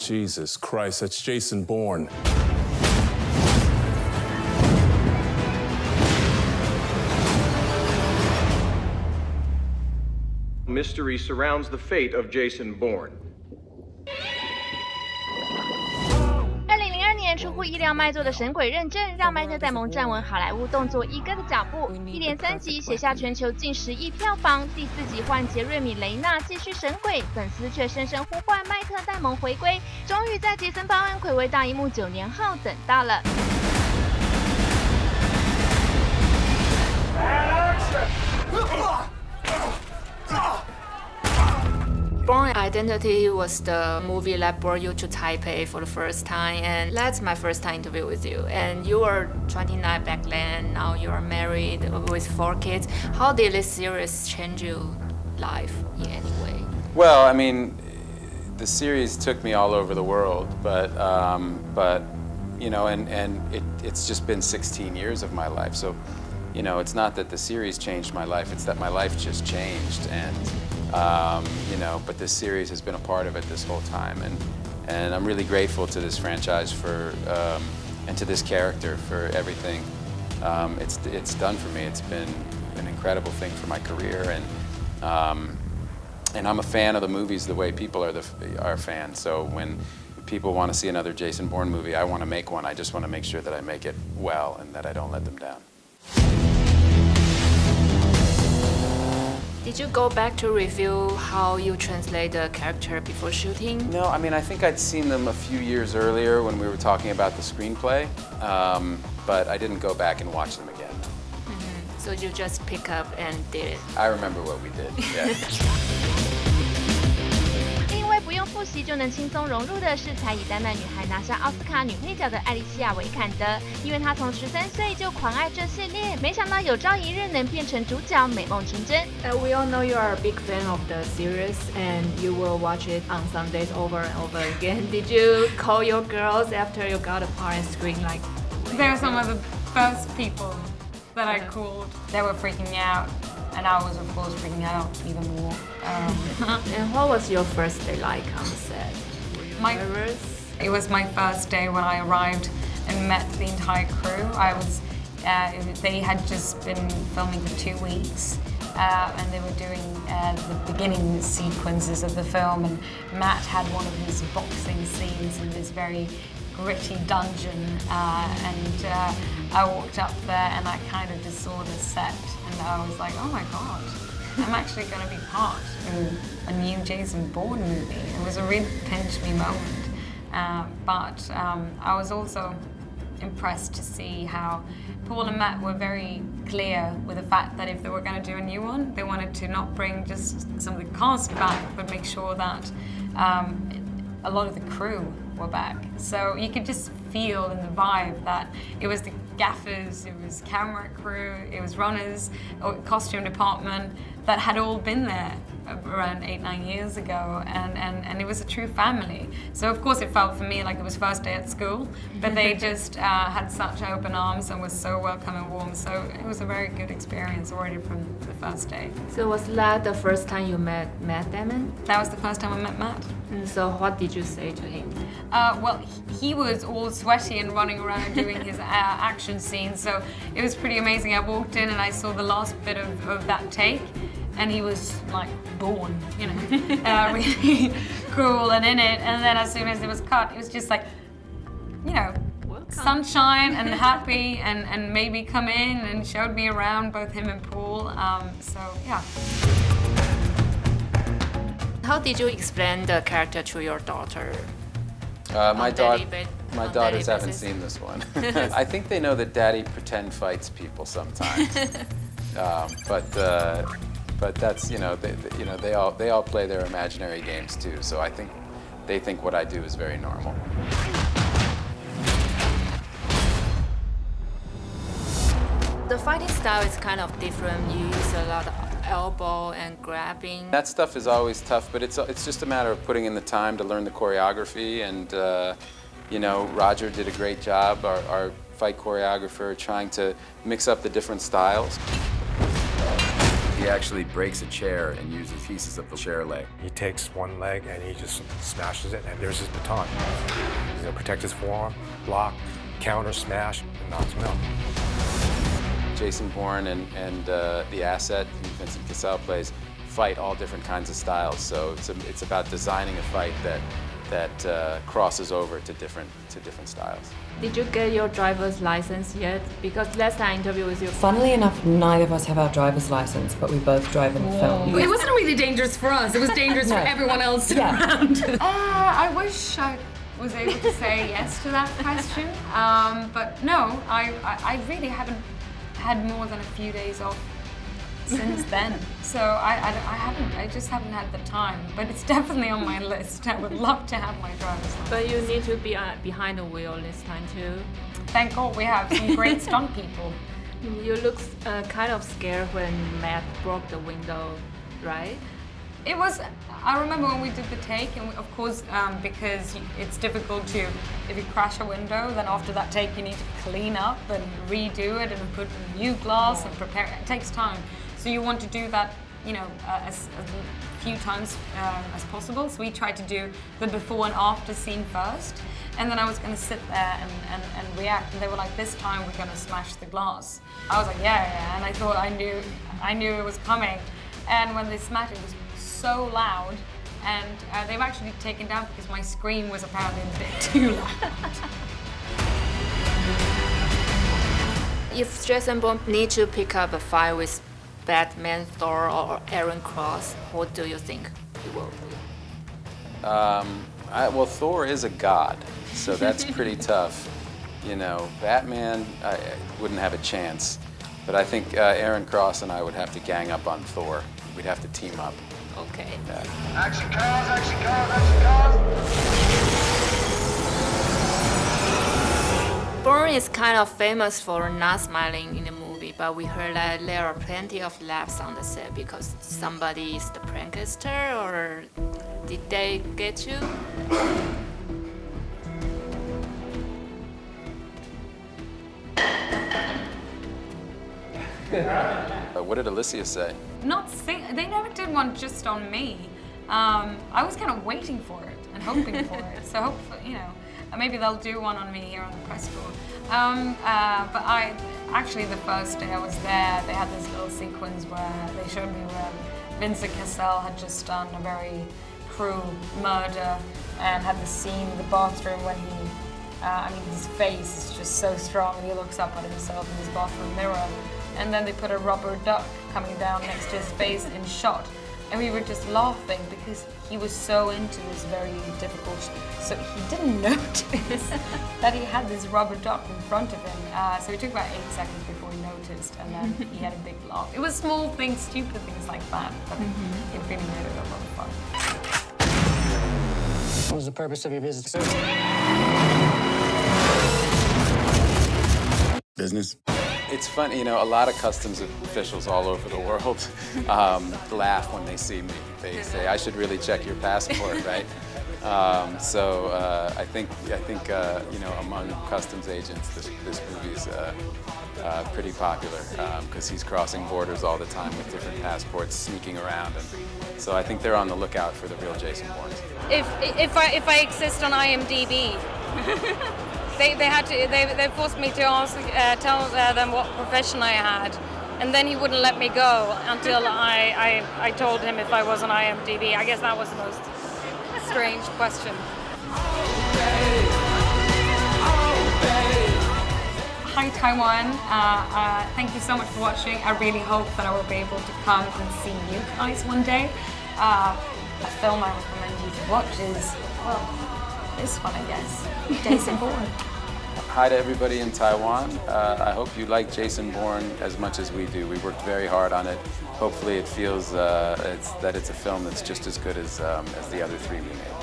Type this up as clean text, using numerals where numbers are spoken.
Jesus Christ, that's Jason Bourne. Mystery surrounds the fate of Jason Bourne. 2002年出乎意料卖座的《神鬼认证》，让麦特戴蒙站稳好莱坞动作一哥的脚步，一连3集写下全球近10亿票房。第4集换杰瑞米·雷纳继续神鬼，粉丝却深深呼唤麦特戴蒙回归，终于在杰森·鲍恩睽违大荧幕9年后等到了。Born Identity was the movie that brought you to Taipei for the first time, and that's my first time interview with you. And you were 29 back then, now you are married with 4 kids. How did this series change your life in any way? Well, I mean, the series took me all over the world, but you know, and it's just been 16 years of my life. So, you know, it's not that the series changed my life, it's that my life just changed. And you know, but this series has been a part of it this whole time, and I'm really grateful to this franchise for and to this character for everything it's done for me. It's been an incredible thing for my career, and I'm a fan of the movies the way people are fans. So when people want to see another Jason Bourne movie, I want to make one. I just want to make sure that I make it well and that I don't let them down. Did you go back to review how you translate the character before shooting? No, I mean, I think I'd seen them a few years earlier when we were talking about the screenplay, but I didn't go back and watch them again. So you just pick up and did it? I remember what we did, yeah. 因为不用复习就能轻松融入的是才以丹麦女孩拿下奥斯卡女配角的艾莉西亚·维坎德，因为她从13岁就狂爱这系列，没想到有朝一日能变成主角，美梦成真。We all know you are a big fan of the series, and you will watch it on Sundays over and over again. Did you call your girls after you got a part and scream like? They were some of the first people that I called. They were freaking me out. And I was, of course, freaking out even more. And what was your first day like on the set? Were you nervous? It was my first day when I arrived and met the entire crew. They had just been filming for 2 weeks, and they were doing the beginning sequences of the film. And Matt had one of his boxing scenes in this very gritty dungeon, and I walked up there and I kind of just saw the set. And I was like, oh my God, I'm actually going to be part in a new Jason Bourne movie. It was a real pinch me moment. But I was also impressed to see how Paul and Matt were very clear with the fact that if they were going to do a new one, they wanted to not bring just some of the cast back, but make sure that a lot of the crew were back. So you could just feel in the vibe that it was the gaffers, it was camera crew, it was runners, costume department that had all been there around 8-9 years ago, and it was a true family. So of course it felt for me like it was first day at school, but they just had such open arms and was so welcome and warm. So it was a very good experience already from the first day. So was that the first time you met Matt Damon? That was the first time I met Matt. So what did you say to him? Well, he was all sweaty and running around doing his action scenes, so it was pretty amazing. I walked in and I saw the last bit of that take, and he was like born, you know, really cool and in it. And then as soon as it was cut, it was just like, you know, sunshine and happy, and made me come in and showed me around, both him and Paul. So yeah. How did you explain the character to your daughter? My daughters haven't seen this one. I think they know that Daddy pretend fights people sometimes, but that's, you know, they all play their imaginary games too. So I think they think what I do is very normal. The fighting style is kind of different. You use a lot of elbow and grabbing. That stuff is always tough, but it's just a matter of putting in the time to learn the choreography. And you know, Roger did a great job, our fight choreographer, trying to mix up the different styles. He actually breaks a chair and uses pieces of the chair leg. He takes one leg and he just smashes it, and there's his baton. He's gonna protect his forearm, block, counter, smash, and knocks him out. Jason Bourne and the asset who Vincent Cassel plays fight all different kinds of styles. So it's about designing a fight that crosses over to different styles. Did you get your driver's license yet? Because last time I interviewed with you. Funnily enough, neither of us have our driver's license, but we both drive in the film. It wasn't really dangerous for us. It was dangerous for everyone else around. I wish I was able to say yes to that question. But no, I really haven't had more than a few days off since then. So I just haven't had the time. But it's definitely on my list. I would love to have my driver's license. But you need to be behind the wheel this time too. Thank God we have some great stunt people. You look kind of scared when Matt broke the window, right? It was, I remember when we did the take, and of course, because it's difficult to, if you crash a window, then after that take you need to clean up and redo it and put new glass and prepare, it takes time. So you want to do that, you know, as few times as possible. So we tried to do the before and after scene first, and then I was going to sit there and react, and they were like, this time we're going to smash the glass. I was like, yeah, and I thought I knew it was coming, and when they smashed it was so loud, and they've actually taken down because my scream was apparently a bit too loud. If Jason Bourne needs to pick up a fight with Batman, Thor, or Aaron Cross, what do you think he will do? Well, Thor is a god, so that's pretty tough. You know, Batman, I wouldn't have a chance. But I think Aaron Cross and I would have to gang up on Thor. We'd have to team up. Okay. Yeah. Action cars, action cars, action cars! Bourne is kind of famous for not smiling in the movie, but we heard that there are plenty of laughs on the set because somebody is the prankster, or did they get you? What did Alicia say? They never did one just on me. I was kind of waiting for it and hoping for it. So hopefully, you know, maybe they'll do one on me here on the press tour. But actually the first day I was there, they had this little sequence where they showed me where Vincent Cassel had just done a very cruel murder and had the scene in the bathroom when he, I mean, his face is just so strong and he looks up at himself in his bathroom mirror. And then they put a rubber duck coming down next to his face in shot. And we were just laughing because he was so into this very difficult, so he didn't notice that he had this rubber duck in front of him. So it took about 8 seconds before he noticed, and then he had a big laugh. It was small things, stupid things like that, but it really made it a lot of fun. What was the purpose of your visit, sir? Business. It's funny, you know, a lot of customs officials all over the world laugh when they see me. They say, I should really check your passport, right? So I think you know, among customs agents, this movie's pretty popular because he's crossing borders all the time with different passports, sneaking around, and so I think they're on the lookout for the real Jason Bourne. If I exist on IMDb. They forced me to tell them what profession I had, and then he wouldn't let me go until I told him if I was on IMDb. I guess that was the most strange question. Hi Taiwan, thank you so much for watching. I really hope that I will be able to come and see you guys one day. A film I recommend you to watch is, well, this one, I guess, Jason Bourne. Hi to everybody in Taiwan. I hope you like Jason Bourne as much as we do. We worked very hard on it. Hopefully it feels that it's a film that's just as good as the other three we made.